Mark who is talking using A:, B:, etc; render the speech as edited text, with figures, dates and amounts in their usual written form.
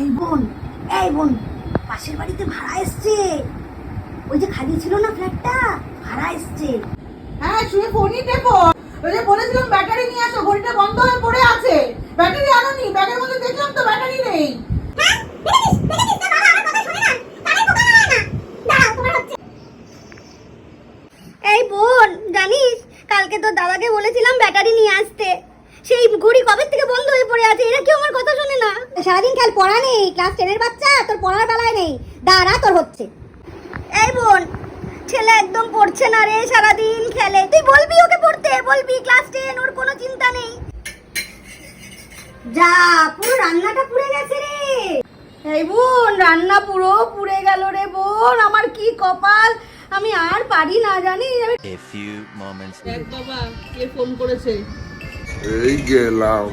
A: এই বোন, এই বোন, পাশের বাড়িতে ভাড়া এসছে। ওই যে খালি ছিল না ফ্ল্যাটটা, ভাড়া এসছে।
B: হ্যাঁ, শুয়ে ফোনই টেপো। ওই যে বলেছিলাম ব্যাটারি নিয়ে আসো, ঘড়িটা বন্ধ হয়ে পড়ে আছে। ব্যাটারি আনোনি? ব্যাগের মধ্যে দেখলাম তো ব্যাটারি নেই।
A: এই বোন, জানিস কালকে তোর দাদাকে বলেছিলাম ব্যাটারি নিয়ে আসতে, সেই ঘড়ি কবে থেকে বন্ধ হয়ে পড়ে আছে। এরা কি আমার কথা শোনে না? সারাদিন খেল, পড়া নেই, ক্লাস 10 বাচ্চা, তোর পড়ার বেলায় নেই, দাঁড়া তোর হচ্ছে। এই বোন, ছেলে একদম পড়ছে না রে, সারাদিন খেলে। তুই বলবি ওকে পড়তে, বলবি ক্লাস 10, ওর কোনো চিন্তা নেই। যা, পুরো রান্নাটা পুড়ে গেছে রে।
B: এই বোন, রান্না পুরো পুড়ে গেল রে বোন, আমার কি কপাল, আমি আর পারি না জানিস।
C: A few moments
B: দেখ বাবা, কে ফোন করেছে।
D: এই গেলাম।